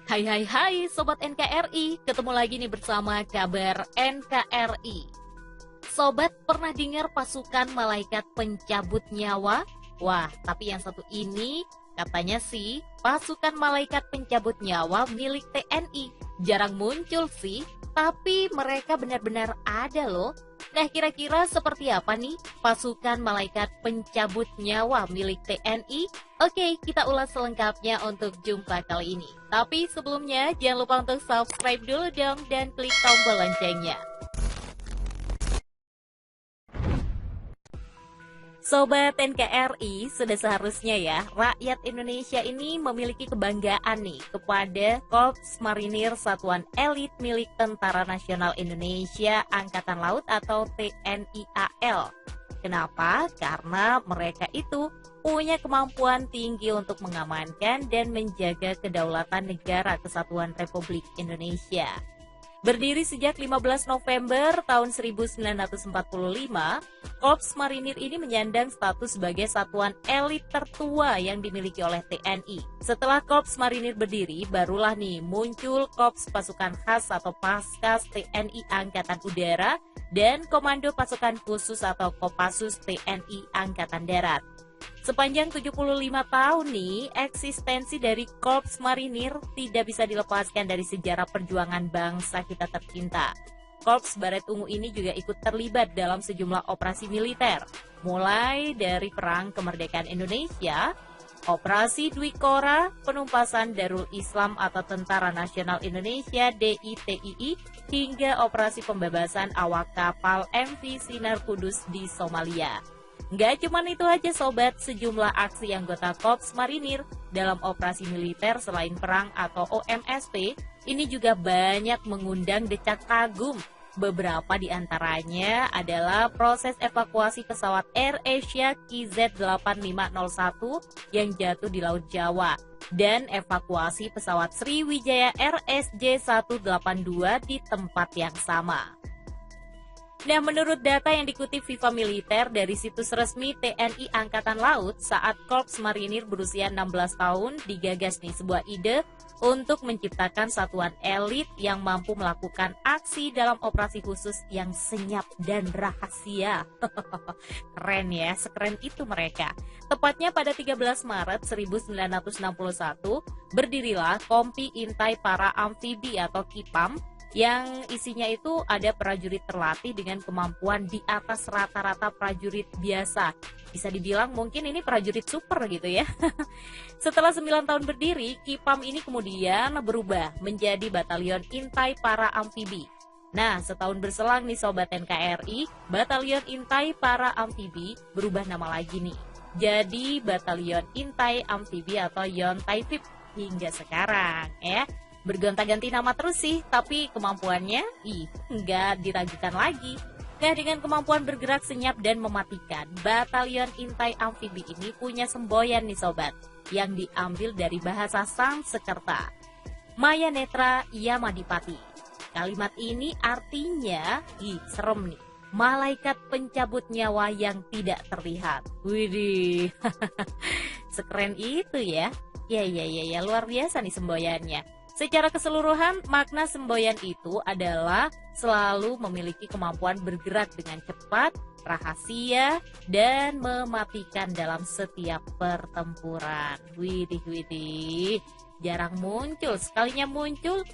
Hai hai hai Sobat NKRI, ketemu lagi nih bersama kabar NKRI. Sobat pernah dengar pasukan malaikat pencabut nyawa? Wah, tapi yang satu ini katanya sih pasukan malaikat pencabut nyawa milik TNI. Jarang muncul sih, tapi mereka benar-benar ada loh. Nah, kira-kira seperti apa nih pasukan malaikat pencabut nyawa milik TNI? Oke, kita ulas selengkapnya untuk jumpa kali ini. Tapi sebelumnya, jangan lupa untuk subscribe dulu dong dan klik tombol loncengnya. Sobat NKRI, sudah seharusnya ya rakyat Indonesia ini memiliki kebanggaan nih kepada Korps Marinir Satuan Elit milik Tentara Nasional Indonesia Angkatan Laut atau TNI AL. Kenapa? Karena mereka itu punya kemampuan tinggi untuk mengamankan dan menjaga kedaulatan negara kesatuan Republik Indonesia. Berdiri sejak 15 November tahun 1945, Korps Marinir ini menyandang status sebagai satuan elit tertua yang dimiliki oleh TNI. Setelah Korps Marinir berdiri, barulah nih muncul Korps Pasukan Khas atau Paskas TNI Angkatan Udara dan Komando Pasukan Khusus atau Kopassus TNI Angkatan Darat. Sepanjang 75 tahun nih, eksistensi dari Korps Marinir tidak bisa dilepaskan dari sejarah perjuangan bangsa kita tercinta. Korps Baret Ungu ini juga ikut terlibat dalam sejumlah operasi militer, mulai dari Perang Kemerdekaan Indonesia, Operasi Dwi Kora, Penumpasan Darul Islam atau Tentara Nasional Indonesia (DITII), hingga Operasi Pembebasan Awak Kapal MV Sinar Kudus di Somalia. Nggak cuma itu aja sobat, sejumlah aksi anggota Korps Marinir dalam operasi militer selain perang atau OMSP ini juga banyak mengundang decak kagum. Beberapa di antaranya adalah proses evakuasi pesawat AirAsia KZ8501 yang jatuh di Laut Jawa dan evakuasi pesawat Sriwijaya RSJ182 di tempat yang sama. Nah, menurut data yang dikutip Viva Militer dari situs resmi TNI Angkatan Laut, saat Korps Marinir berusia 16 tahun, digagas nih sebuah ide untuk menciptakan satuan elit yang mampu melakukan aksi dalam operasi khusus yang senyap dan rahasia. Keren ya, sekeren itu mereka. Tepatnya pada 13 Maret 1961, berdirilah Kompi Intai Para Amfibi atau KIPAM, yang isinya itu ada prajurit terlatih dengan kemampuan di atas rata-rata prajurit biasa. Bisa dibilang mungkin ini prajurit super gitu ya. Setelah 9 tahun berdiri, KIPAM ini kemudian berubah menjadi Batalion Intai Para Amfibi. Nah, setahun berselang nih Sobat NKRI, Batalion Intai Para Amfibi berubah nama lagi nih, jadi Batalion Intai Amfibi atau Yontaifib hingga sekarang ya. Bergonta-ganti nama terus sih, tapi kemampuannya nggak diragukan lagi. Nah, dengan kemampuan bergerak senyap dan mematikan, Batalion Intai Amfibi ini punya semboyan nih sobat, yang diambil dari bahasa Sanskerta, Maya Netra Yamadipati. Kalimat ini artinya, serem nih, malaikat pencabut nyawa yang tidak terlihat. Widih, sekeren itu ya. Ya, luar biasa nih semboyannya. Secara keseluruhan, makna semboyan itu adalah selalu memiliki kemampuan bergerak dengan cepat, rahasia, dan mematikan dalam setiap pertempuran. Widih, jarang muncul, sekalinya muncul,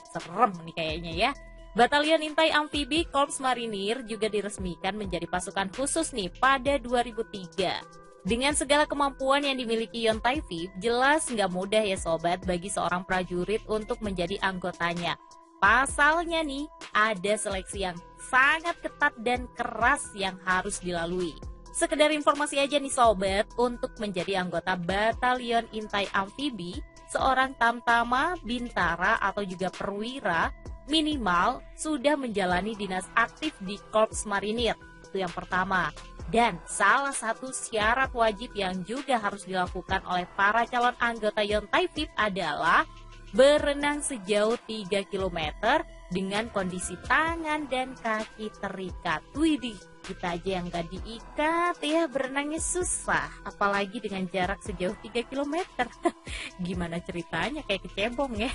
serem nih kayaknya ya. Batalion Intai Amfibi Korps Marinir juga diresmikan menjadi pasukan khusus nih pada 2003. Dengan segala kemampuan yang dimiliki Yontaifib, jelas nggak mudah ya sobat bagi seorang prajurit untuk menjadi anggotanya. Pasalnya nih, ada seleksi yang sangat ketat dan keras yang harus dilalui. Sekedar informasi aja nih sobat, untuk menjadi anggota Batalion Intai Amfibi, seorang tamtama, bintara, atau juga perwira, minimal sudah menjalani dinas aktif di Korps Marinir. Itu yang pertama. Dan salah satu syarat wajib yang juga harus dilakukan oleh para calon anggota Yontaifib adalah berenang sejauh 3 km dengan kondisi tangan dan kaki terikat. Widih, Kita aja yang gak diikat ya, berenangnya susah. Apalagi dengan jarak sejauh 3 kilometer. Gimana ceritanya, kayak kecebong ya.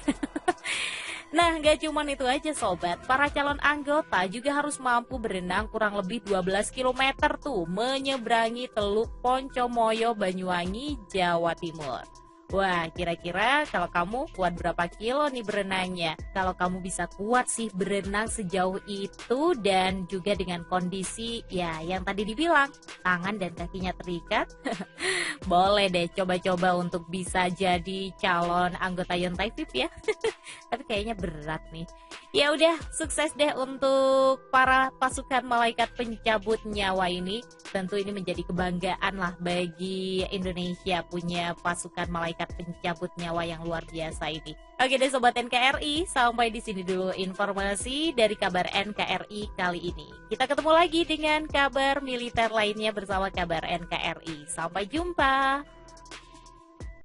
Nah, gak cuman itu aja sobat, para calon anggota juga harus mampu berenang kurang lebih 12 kilometer tuh menyeberangi Teluk Poncomoyo, Banyuwangi, Jawa Timur. Wah, kira-kira kalau kamu kuat berapa kilo nih berenangnya? Kalau kamu bisa kuat sih berenang sejauh itu dan juga dengan kondisi ya yang tadi dibilang, tangan dan kakinya terikat, boleh deh coba-coba untuk bisa jadi calon anggota Yontai VIP ya. Tapi kayaknya berat nih. Ya udah, sukses deh untuk para pasukan malaikat pencabut nyawa ini. Tentu ini menjadi kebanggaan lah bagi Indonesia punya pasukan malaikat pencabut nyawa yang luar biasa ini. Oke deh sobat NKRI, sampai di sini dulu informasi dari kabar NKRI kali ini. Kita ketemu lagi dengan kabar militer lainnya bersama kabar NKRI. Sampai jumpa.